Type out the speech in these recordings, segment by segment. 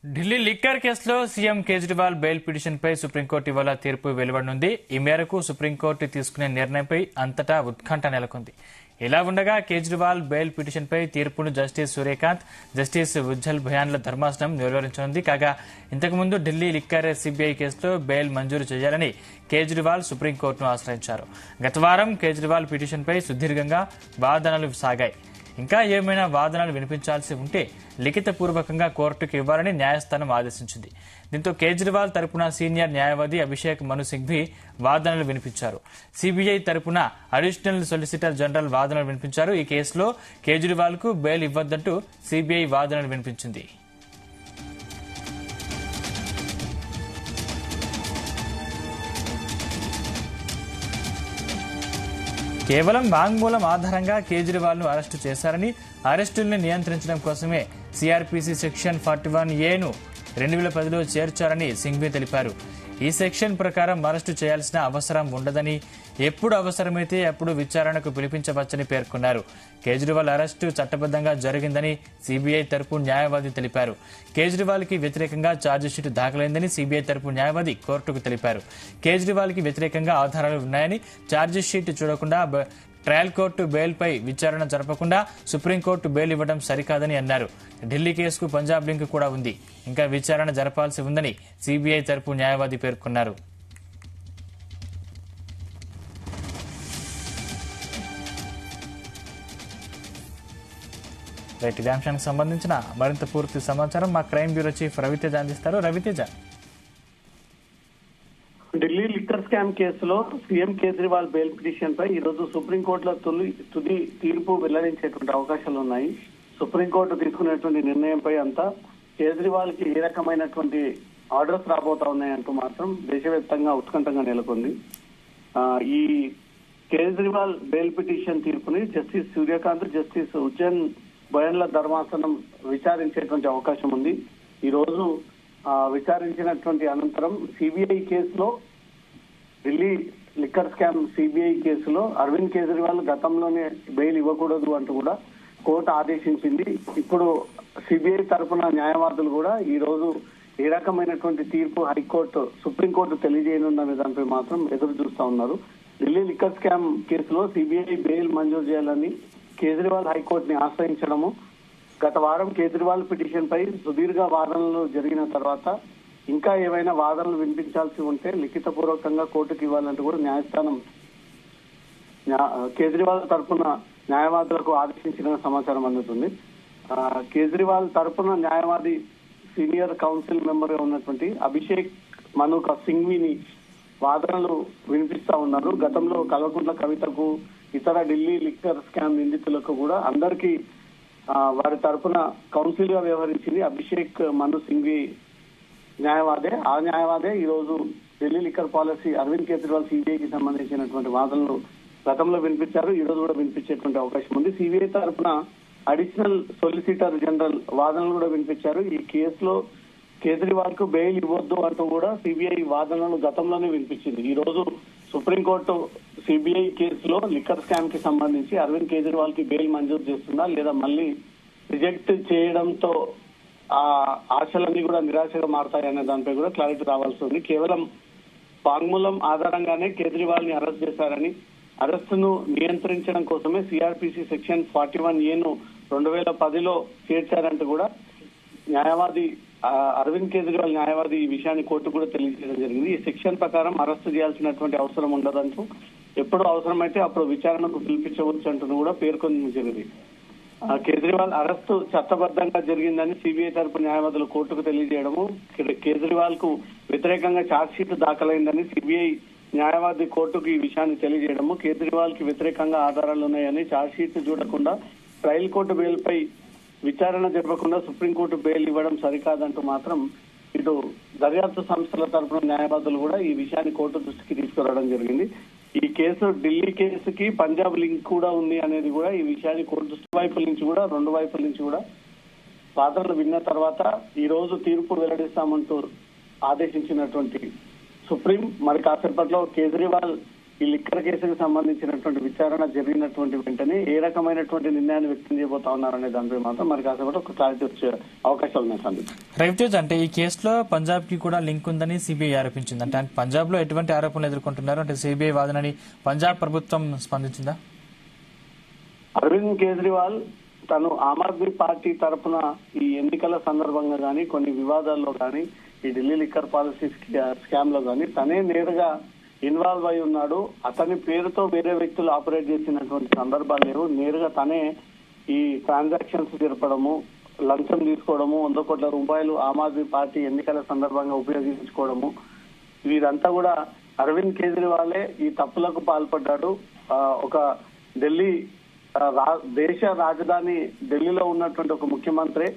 Delhi liquor కేసులో CM Kejriwal bail పిటిషన్పై supreme court ఇవాళ తీర్పు వెలువడనుంది. ఈ మేరకు సుప్రీంకోర్టు తీసుకునే నిర్ణయంపై అంతటా ఉత్కంఠ నెలకొంది. ఇలా ఉండగా కేజ్రీవాల్ బెయిల్ పిటిషన్పై తీర్పును జస్టిస్ సూర్యకాంత్, జస్టిస్ ఉజ్జల్ భయాన్ల ధర్మాసనం వెలువరించనుంది. కాగా ఇంతకుముందు ఢిల్లీ లిక్కర్ సీబీఐ కేసులో బెయిల్ మంజూరు చేయాలని కేజ్రీవాల్ సుప్రీంకోర్టును ఆశ్రయించారు. గత వారం కేజ్రీవాల్ పిటిషన్పై సుదీర్ఘంగా వాదనలు సాగాయి. ఇంకా ఏమైనా వాదనలు వినిపించాల్సి ఉంటే లిఖితపూర్వకంగా కోర్టుకు ఇవ్వాలని న్యాయస్థానం ఆదేశించింది. దీంతో కేజ్రీవాల్ తరపున సీనియర్ న్యాయవాది అభిషేక్ మను సింఘ్వి వాదనలు వినిపించారు. సీబీఐ తరపున అడిషనల్ సొలిసిటర్ జనరల్ వాదనలు వినిపించారు. ఈ కేసులో కేజ్రీవాల్ కు బెయిల్ ఇవ్వొద్దంటూ సీబీఐ వాదనలు వినిపించింది. కేవలం వాంగ్మూలం ఆధారంగా కేజ్రీవాల్ ను అరెస్టు చేశారని, అరెస్టుల్ని నియంత్రించడం కోసమే సీఆర్పీసీ సెక్షన్ 41A ను 2010లో చేర్చారని సింఘ్వి తెలిపారు. ఈ సెక్షన్ ప్రకారం అరెస్టు చేయాల్సిన అవసరం ఉండదని, ఎప్పుడు అవసరమైతే అప్పుడు విచారణకు పిలిపించవచ్చని పేర్కొన్నారు. కేజ్రీవాల్ అరెస్టు చట్టబద్దంగా జరిగిందని సీబీఐ తరపు న్యాయవాది తెలిపారు. కేజ్రీవాల్ కి వ్యతిరేకంగా ఛార్జిషీట్ దాఖలైందని సీబీఐ తరపు న్యాయవాది కోర్టుకు తెలిపారు. కేజ్రీవాల్ కి వ్యతిరేకంగా ఆధారాలు ఉన్నాయని, ఛార్జిషీట్ చూడకుండా ట్రయల్ కోర్టు బెయిల్పై విచారణ జరపకుండా సుప్రీంకోర్టు బెయిల్ ఇవ్వడం సరికాదని అన్నారు. ఢిల్లీ కేసుకు పంజాబ్ లింక్ కూడా ఉంది. ఇంకా విచారణ జరపాల్సి ఉందని సీబీఐ తరపు న్యాయవాది పేర్కొన్నారు. ఇదే అంశానికి సంబంధించిన మరింత పూర్తి సమాచారం మా క్రైమ్ బ్యూరో చీఫ్ రవితేజ అందిస్తారు. రవితేజ, ఢిల్లీ లిక్కర్ స్కామ్ కేసులో సీఎం కేజ్రీవాల్ బెయిల్ పిటిషన్ పై ఈ రోజు సుప్రీంకోర్టులో తుది తీర్పు వెల్లడించేటువంటి అవకాశాలు ఉన్నాయి. సుప్రీంకోర్టు తీసుకునేటువంటి నిర్ణయంపై అంతా కేజ్రీవాల్ కి ఏ రకమైనటువంటి ఆర్డర్స్ రాబోతా ఉన్నాయంటూ మాత్రం దేశవ్యాప్తంగా ఉత్కంఠంగా నెలకొంది. ఈ కేజ్రీవాల్ బెయిల్ పిటిషన్ తీర్పుని జస్టిస్ సూర్యకాంత్, జస్టిస్ ఉజ్జన్ భయాన్ల ధర్మాసనం విచారించేటువంటి అవకాశం ఉంది. ఈ రోజు విచారించినటువంటి అనంతరం సిబిఐ కేసులో, ఢిల్లీ లిక్కర్ స్కామ్ సిబిఐ కేసులో అరవింద్ కేజ్రీవాల్ గతంలోనే బెయిల్ ఇవ్వకూడదు అంటూ కూడా కోర్టు ఆదేశించింది. ఇప్పుడు సిబిఐ తరఫున న్యాయవాదులు కూడా ఈ రోజు ఏ రకమైనటువంటి తీర్పు హైకోర్టు, సుప్రీంకోర్టు తెలియజేయనుందనే దానిపై మాత్రం ఎదురు చూస్తా ఉన్నారు. ఢిల్లీ లిక్కర్ స్కామ్ కేసులో సిబిఐ బెయిల్ మంజూరు చేయాలని కేజ్రీవాల్ హైకోర్టుని ఆశ్రయించడము, గత వారం కేజ్రీవాల్ పిటిషన్ పై సుదీర్ఘ వాదనలు జరిగిన తర్వాత ఇంకా ఏవైనా వాదనలు వినిపించాల్సి ఉంటే లిఖితపూర్వకంగా కోర్టుకు ఇవ్వాలంటూ కూడా న్యాయస్థానం కేజ్రీవాల్ తరఫున న్యాయవాదులకు ఆదేశించిన సమాచారం అందుతుంది. కేజ్రీవాల్ తరఫున న్యాయవాది సీనియర్ కౌన్సిల్ మెంబర్ గా ఉన్నటువంటి అభిషేక్ మను సింఘ్విని వాదనలు వినిపిస్తా ఉన్నారు. గతంలో కల్వకుంట్ల కవితకు, ఇతర ఢిల్లీ లిక్కర్ స్కామ్ నిందితులకు కూడా అందరికీ వారి తరఫున కౌన్సిల్ గా వ్యవహరించింది అభిషేక్ మను సింఘ్వి న్యాయవాదే. ఆ న్యాయవాదే ఈ రోజు ఢిల్లీ లిక్కర్ పాలసీ అరవింద్ కేజ్రీవాల్ సిబిఐకి సంబంధించినటువంటి వాదనలు గతంలో వినిపించారు. ఈ రోజు కూడా వినిపించేటువంటి అవకాశం ఉంది. సిబిఐ తరఫున అడిషనల్ సొలిసిటర్ జనరల్ వాదనలు కూడా వినిపించారు. ఈ కేసులో కేజ్రీవాల్ కు బెయిల్ ఇవ్వద్దు అంటూ కూడా సిబిఐ వాదనలు గతంలోనే వినిపించింది. ఈ రోజు సుప్రీంకోర్టు సిబిఐ కేసులో లిక్కర్ స్కామ్ కి సంబంధించి అరవింద్ కేజ్రీవాల్ కి బెయిల్ మంజూరు చేస్తుందా లేదా మళ్ళీ రిజెక్ట్ చేయడంతో ఆ ఆశలన్నీ కూడా నిరాశగా మారతాయనే దానిపై కూడా క్లారిటీ రావాల్సి ఉంది. కేవలం వాంగ్మూలం ఆధారంగానే కేజ్రీవాల్ ని అరెస్ట్ చేశారని, అరెస్టును నియంత్రించడం కోసమే సిఆర్పిసి సెక్షన్ 41A ను 2010లో చేర్చారంటూ కూడా న్యాయవాది అరవింద్ కేజ్రీవాల్ న్యాయవాది ఈ విషయాన్ని కోర్టు కూడా తెలియజేయడం జరిగింది. ఈ సెక్షన్ ప్రకారం అరెస్ట్ చేయాల్సినటువంటి అవసరం ఉండదంటూ, ఎప్పుడు అవసరమైతే అప్పుడు విచారణకు పిలిపించవచ్చు అంటూ కూడా పేర్కొనడం జరిగింది. కేజ్రీవాల్ అరెస్టు చట్టబద్దంగా జరిగిందని సిబిఐ తరపు న్యాయవాదులు కోర్టుకు తెలియజేయడము, కేజ్రీవాల్ కు వ్యతిరేకంగా ఛార్జ్షీట్ దాఖలైందని సిబిఐ న్యాయవాది కోర్టుకు ఈ విషయాన్ని తెలియజేయడము, కేజ్రీవాల్ కి వ్యతిరేకంగా ఆధారాలు ఉన్నాయని ఛార్జ్షీట్ చూడకుండా ట్రయల్ కోర్టు బెయిల్ పై విచారణ జరపకుండా సుప్రీంకోర్టు బెయిల్ ఇవ్వడం సరికాదంటూ మాత్రం ఇటు దర్యాప్తు సంస్థల తరఫున న్యాయవాదులు కూడా ఈ విషయాన్ని కోర్టు దృష్టికి తీసుకురావడం జరిగింది. ఈ కేసు ఢిల్లీ కేసుకి పంజాబ్ లింక్ కూడా ఉంది అనేది కూడా ఈ విషయాన్ని కోర్టు దృష్టి వైపుల నుంచి కూడా, రెండు వైపుల నుంచి కూడా వాదనలు విన్న తర్వాత ఈ రోజు తీర్పు వెల్లడిస్తామంటూ ఆదేశించినటువంటి సుప్రీం మరి కాసేపట్లో కేజ్రీవాల్ ఈ లిక్కర్ కేసుకు సంబంధించినటువంటి విచారణ జరిగినటువంటి వెంటనే ఏ రకమైనటువంటి నిర్ణయాన్ని వ్యక్తం చేయబోతా ఉన్నారనే దానిపై మాత్రం మరి కాసేపటి ఒక క్లారిటీ వచ్చే అవకాశాలు ఉన్నాయి సందీప్. రవితేజ్, అంటే ఈ కేసులో పంజాబ్ కి కూడా లింక్ ఉందని సిబిఐ ఆరోపించింది. అంటే పంజాబ్ లో ఎటువంటి ఆరోపణలు ఎదుర్కొంటున్నారు? అంటే సిబిఐ వాదనని పంజాబ్ ప్రభుత్వం స్పందించిందా? అరవింద్ కేజ్రీవాల్ తను ఆమ్ ఆద్మీ పార్టీ తరఫున ఈ ఎన్నికల సందర్భంగా గానీ కొన్ని వివాదాల్లో గానీ ఈ ఢిల్లీ లిక్కర్ పాలసీ స్కామ్ లో గానీ తనే నేరుగా ఇన్వాల్వ్ అయి ఉన్నాడు. అతని పేరుతో వేరే వ్యక్తులు ఆపరేట్ చేసినటువంటి సందర్భాలు లేవు. నేరుగా తనే ఈ ట్రాన్సాక్షన్స్ జరపడము, లంచం తీసుకోవడము, 100 కోట్ల రూపాయలు ఆమ్ ఆద్మీ పార్టీ ఎన్నికల సందర్భంగా ఉపయోగించుకోవడము, వీరంతా కూడా అరవింద్ కేజ్రీవాలే ఈ తప్పులకు పాల్పడ్డాడు. ఒక ఢిల్లీ దేశ రాజధాని ఢిల్లీలో ఉన్నటువంటి ఒక ముఖ్యమంత్రి,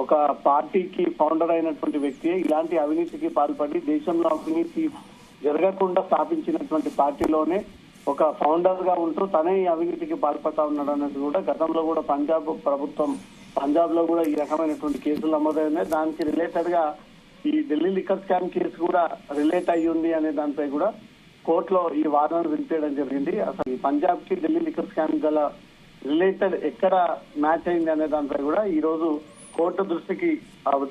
ఒక పార్టీకి ఫౌండర్ అయినటువంటి వ్యక్తి ఇలాంటి అవినీతికి పాల్పడి దేశంలో అవినీతి జరగకుండా స్థాపించినటువంటి పార్టీలోనే ఒక ఫౌండర్ గా ఉంటూ తనే ఈ అవినీతికి పాల్పడతా ఉన్నాడు అన్నది కూడా గతంలో కూడా పంజాబ్ లో కూడా ఈ రకమైనటువంటి కేసులు నమోదైనాయి. దానికి రిలేటెడ్ గా ఈ ఢిల్లీ లిక్కర్ స్కామ్ కేసు కూడా రిలేట్ అయ్యి ఉంది అనే దానిపై కూడా కోర్టులో ఈ వాదనలు వినిపించడం జరిగింది. అసలు ఈ పంజాబ్ కి ఢిల్లీ లిక్కర్ స్కామ్ గల రిలేటెడ్ ఎక్కడ మ్యాచ్ అయింది అనే దానిపై కూడా ఈ రోజు కోర్టు దృష్టికి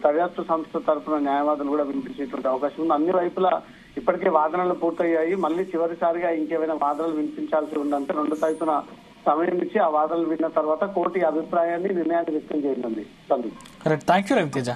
దర్యాప్తు సంస్థ తరఫున న్యాయవాదులు కూడా వినిపించేటువంటి అవకాశం ఉంది. అన్ని వైపులా ఇప్పటికే వాదనలు పూర్తయ్యాయి. మళ్ళీ చివరిసారిగా ఇంకేమైనా వాదనలు వినిపించాల్సి ఉందంటే 2 తరపున సమయం ఇచ్చి ఆ వాదనలు విన్న తర్వాత కోర్టు అభిప్రాయాన్ని నిర్ణయాన్ని వ్యక్తం చేయనుంది. కరెక్ట్. Thank you Raviteja.